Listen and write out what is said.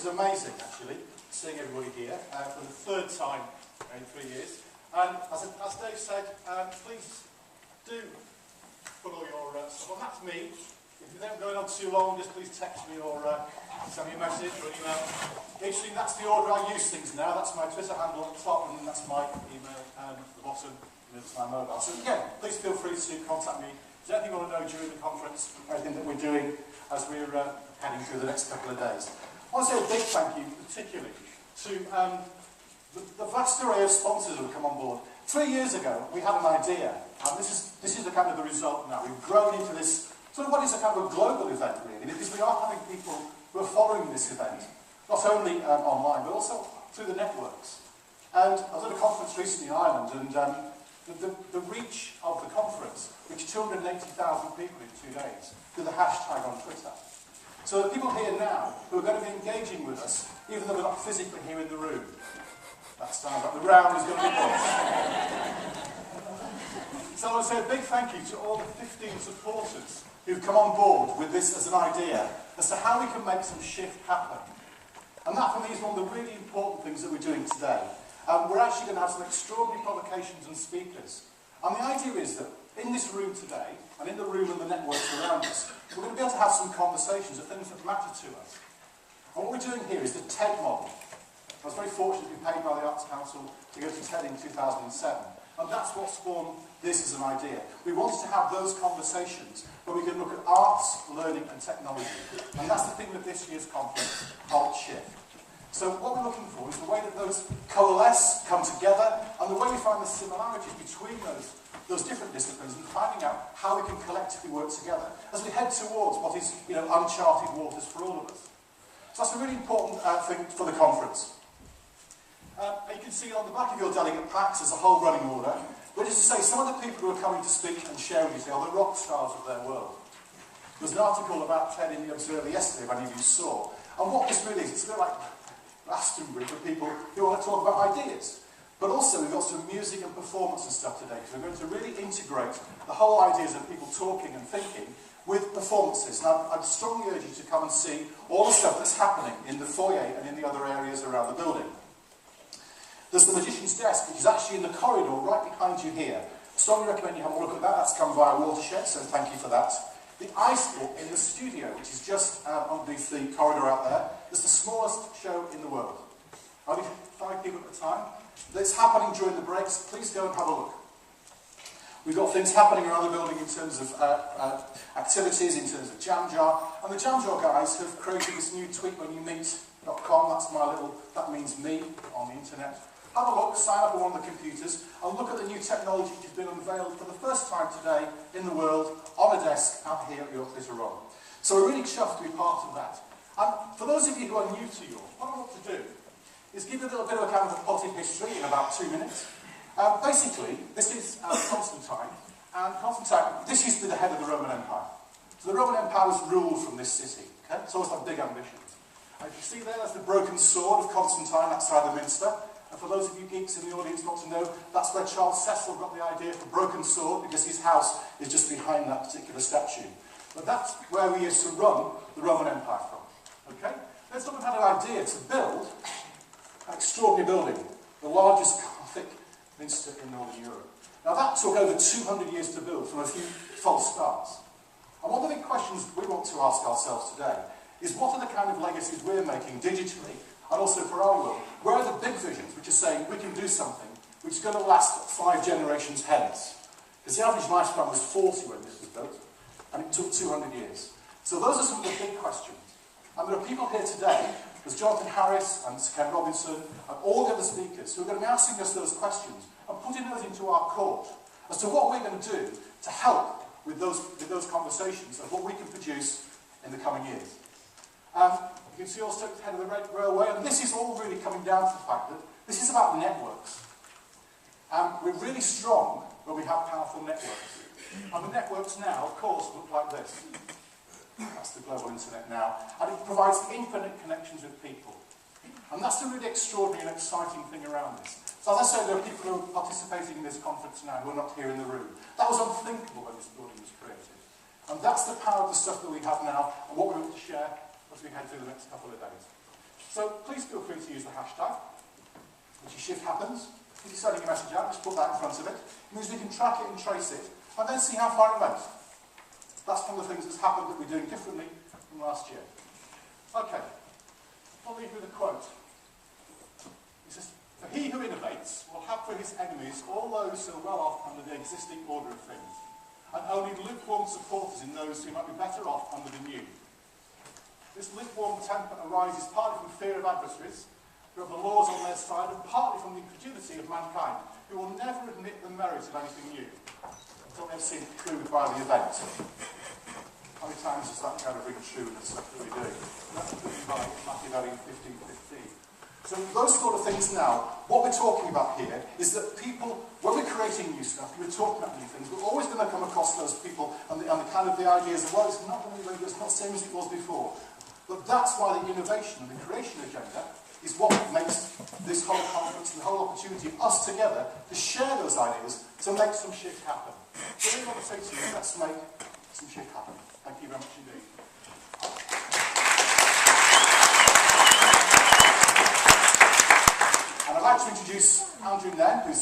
is amazing, actually, seeing everybody here for the third time in 3 years. And as Dave said, please do put all your stuff on. That's me. If you don't go on too long, just please text me or send me a message or an email. Interesting, that's the order I use things now. That's my Twitter handle at the top, and that's my email at the bottom, and it's my mobile. So again, please feel free to contact me. Is there anything you want to know during the conference, anything that we're doing as we're heading through the next couple of days? I want to say a big thank you, particularly, to the vast array of sponsors who have come on board. 3 years ago, we had an idea, and this is the kind of the result now. We've grown into this sort of what is a kind of a global event, really, because we are having people who are following this event, not only online, but also through the networks. And I was at a conference recently in Ireland, and the reach of the conference reached 280,000 people in 2 days through the hashtag on Twitter. So there are people here now who are going to be engaging with us, even though they're not physically here in the room. That sounds like the round is going to be good. So I want to say a big thank you to all the 15 supporters who've come on board with this as an idea as to how we can make some shift happen. And that, for me, is one of the really important things that we're doing today. We're actually going to have some extraordinary provocations and speakers. And the idea is that in this room today, and in the room and the networks around us, we're going to be able to have some conversations of things that matter to us. And what we're doing here is the TED model. I was very fortunate to be paid by the Arts Council to go to TED in 2007. And that's what spawned this as an idea. We wanted to have those conversations where we could look at arts, learning and technology. And that's the thing with this year's conference, Alt Shift. So what we're looking for is the way that those coalesce, come together, and the way we find the similarities between those different disciplines and finding out how we can collectively work together as we head towards what is, uncharted waters for all of us. So that's a really important thing for the conference. You can see on the back of your delegate packs there's a whole running order. But just to say, some of the people who are coming to speak and share with you today are the rock stars of their world. There was an article about TED in the Observer yesterday, if any of you saw. And what this really is, it's a bit like Glastonbury for people who want to talk about ideas. But also we've got some music and performance and stuff today, because we're going to really integrate the whole ideas of people talking and thinking with performances. Now, I'd strongly urge you to come and see all the stuff that's happening in the foyer and in the other areas around the building. There's the Magician's Desk, which is actually in the corridor right behind you here. I strongly recommend you have a look at that. That's come via Watershed, so thank you for that. The ice book in the studio, which is just underneath the corridor out there, is the smallest show in the world. Only 5 people at a time. It's happening during the breaks. Please go and have a look. We've got things happening around the building in terms of activities, in terms of Jam Jar. And the Jam Jar guys have created this new tweetwhenyoumeet.com. That's my little, that means me on the internet. Have a look, sign up on one of the computers, and look at the new technology which has been unveiled for the first time today in the world on a desk out here at York Theatre Royal. So we're really chuffed to be part of that. And for those of you who are new to York, what I want to do is give you a little bit of a kind of a potted history in about 2 minutes. Basically, this is Constantine, and Constantine, this used to be the head of the Roman Empire. So the Roman Empire was ruled from this city. Okay? It's always had big ambitions. And you see there's the broken sword of Constantine outside the Minster. And for those of you geeks in the audience not to know, that's where Charles Cecil got the idea for broken sword, because his house is just behind that particular statue. But that's where we used to run the Roman Empire from. Okay? Then someone had an idea to build an extraordinary building, the largest Gothic minster in Northern Europe. Now that took over 200 years to build from a few false starts. And one of the big questions we want to ask ourselves today is, what are the kind of legacies we're making digitally and also for our world? Where are the big visions which are saying we can do something which is going to last 5 generations hence? Because the average lifespan was 40 when this was built, and it took 200 years. So those are some of the big questions. And there are people here today, there's Jonathan Harris and Ken Robinson and all the other speakers who are going to be asking us those questions and putting those into our court as to what we're going to do to help with those conversations of what we can produce in the coming years. You can see all stuck at the head of the railway, and this is all really coming down to the fact that this is about networks. We're really strong when we have powerful networks. And the networks now, of course, look like this. That's the global internet now. And it provides infinite connections with people. And that's the really extraordinary and exciting thing around this. So as I say, there are people who are participating in this conference now who are not here in the room. That was unthinkable when this building was created. And that's the power of the stuff that we have now and what we want to share as we head through the next couple of days. So please feel free to use the hashtag, which is Shift Happens. If you're sending a message out, just put that in front of it. It means we can track it and trace it, and then see how far it went. That's one of the things that's happened that we're doing differently from last year. Okay, I'll leave you with a quote. It says, "For he who innovates will have for his enemies all those who are well off under the existing order of things, and only lukewarm supporters in those who might be better off under the new. This lukewarm temper arises partly from fear of adversaries, who have the laws on their side, and partly from the incredulity of mankind, who will never admit the merit of anything new, until they've seen it proved by the event." How many times does that kind of ring true in the stuff that we do? That's driven by Machiavelli in 1515. So those sort of things now, what we're talking about here is that people, when we're creating new stuff, we're talking about new things, we're always going to come across those people and the kind of the ideas of, well, it's not going to be regular, it's not the same as it was before. But that's why the innovation and the creation agenda is what makes this whole conference and the whole opportunity of us together to share those ideas to make some shift happen. So I want to say to you, let's make some shift happen. Thank you very much indeed. And I'd like to introduce Andrew Nairn, who's